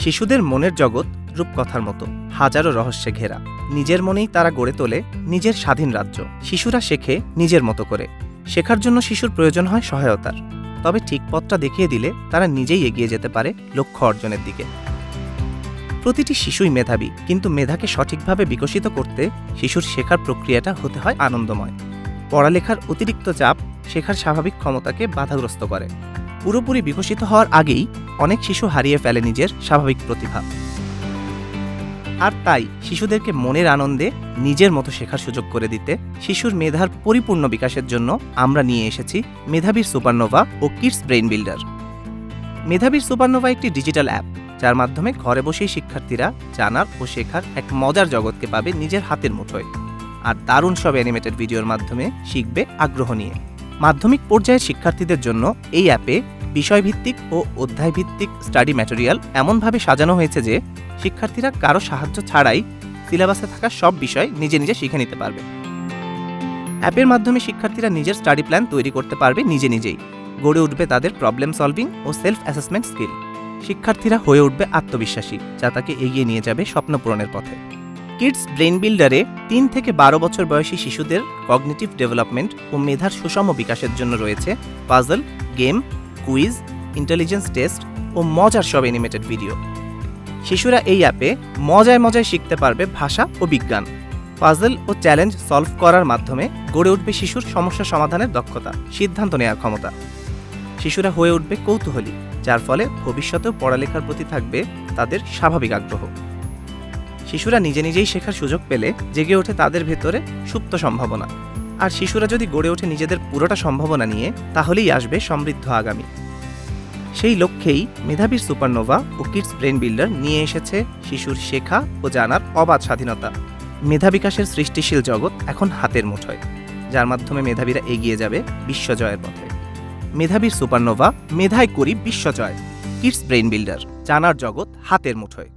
শিশুদের মনের জগৎ রূপকথার মতো, হাজারো রহস্যে ঘেরা। নিজের মনেই তারা গড়ে তোলে নিজের স্বাধীন রাজ্য। শিশুরা শেখে নিজের মতো করে। শেখার জন্য শিশুর প্রয়োজন হয় সহায়তার, তবে ঠিক পথটা দেখিয়ে দিলে তারা নিজেই এগিয়ে যেতে পারে লক্ষ্য অর্জনের দিকে। প্রতিটি শিশুই মেধাবী, কিন্তু মেধাকে সঠিকভাবে বিকশিত করতে শিশুর শেখার প্রক্রিয়াটা হতে হয় আনন্দময়। পড়ালেখার অতিরিক্ত চাপ শেখার স্বাভাবিক ক্ষমতাকে বাধাগ্রস্ত করে। পুরোপুরি বিকশিত হওয়ার আগেই অনেক শিশু হারিয়ে ফেলে নিজের স্বাভাবিক প্রতিভা। আর তাই শিশুদেরকে মনের আনন্দে নিজের মতো শেখার সুযোগ করে দিতে শিশুর মেধার পরিপূর্ণ বিকাশের জন্য আমরা নিয়ে এসেছি মেধাবীর সুপারনোভা ও কিডস ব্রেইন বিল্ডার। মেধাবীর সুপারনোভা একটি ডিজিটাল অ্যাপ, যার মাধ্যমে ঘরে বসেই শিক্ষার্থীরা জানার ও শেখার এক মজার জগৎকে পাবে নিজের হাতের মুঠোয়। আর দারুণ সব অ্যানিমেটেড ভিডিওর মাধ্যমে শিখবে আগ্রহ নিয়ে। মাধ্যমিক পর্যায়ের শিক্ষার্থীদের জন্য এই অ্যাপে বিষয়ভিত্তিক ও অধ্যায়ভিত্তিক স্টাডি ম্যাটেরিয়াল এমনভাবে সাজানো হয়েছে যে শিক্ষার্থীরা কারো সাহায্য ছাড়াই সিলেবাসে থাকা সব বিষয় নিজে নিজে শিখে নিতে পারবে। অ্যাপের মাধ্যমে শিক্ষার্থীরা নিজের স্টাডি প্ল্যান তৈরি করতে পারবে নিজেই। গড়ে উঠবে তাদের প্রবলেম সলভিং ও সেলফ অ্যাসেসমেন্ট স্কিল। শিক্ষার্থীরা হয়ে উঠবে আত্মবিশ্বাসী, যা তাকে এগিয়ে নিয়ে যাবে স্বপ্ন পূরণের পথে। কিডস ব্রেইন বিল্ডারে 3 থেকে 12 বছর বয়সী শিশুদের কগনিটিভ ডেভেলপমেন্ট ও মেধার সুষম বিকাশের জন্য রয়েছে puzzle, game, quiz, intelligence test ও মজার সব অ্যানিমেটেড ভিডিও। শিশুরা এই অ্যাপে মজায় মজায় শিখতে পারবে ভাষা ও বিজ্ঞান। পাজল ও চ্যালেঞ্জ সলভ করার মাধ্যমে গড়ে উঠবে শিশুর সমস্যা সমাধানের দক্ষতা, সিদ্ধান্ত নেওয়ার ক্ষমতা। শিশুরা হয়ে উঠবে কৌতূহলী, যার ফলে ভবিষ্যতেও পড়ালেখার প্রতি থাকবে তাদের স্বাভাবিক আগ্রহ। শিশুরা নিজেই শেখার সুযোগ পেলে জেগে ওঠে তাদের ভেতরে সুপ্ত সম্ভাবনা। আর শিশুরা যদি গড়ে ওঠে নিজেদের পুরোটা সম্ভাবনা নিয়ে, তাহলেই আসবে সমৃদ্ধ আগামী। সেই লক্ষ্যেই মেধাবীর সুপারনোভা ও কিডস ব্রেইন বিল্ডার নিয়ে এসেছে শিশুর শেখা ও জানার অবাধ স্বাধীনতা। মেধা বিকাশের সৃষ্টিশীল জগৎ এখন হাতের মুঠোয়, যার মাধ্যমে মেধাবীরা এগিয়ে যাবে বিশ্বজয়ের পথে। মেধাবীর সুপারনোভা, মেধায় করি বিশ্বজয়। কিডস ব্রেইন বিল্ডার, জানার জগৎ হাতের মুঠোয়।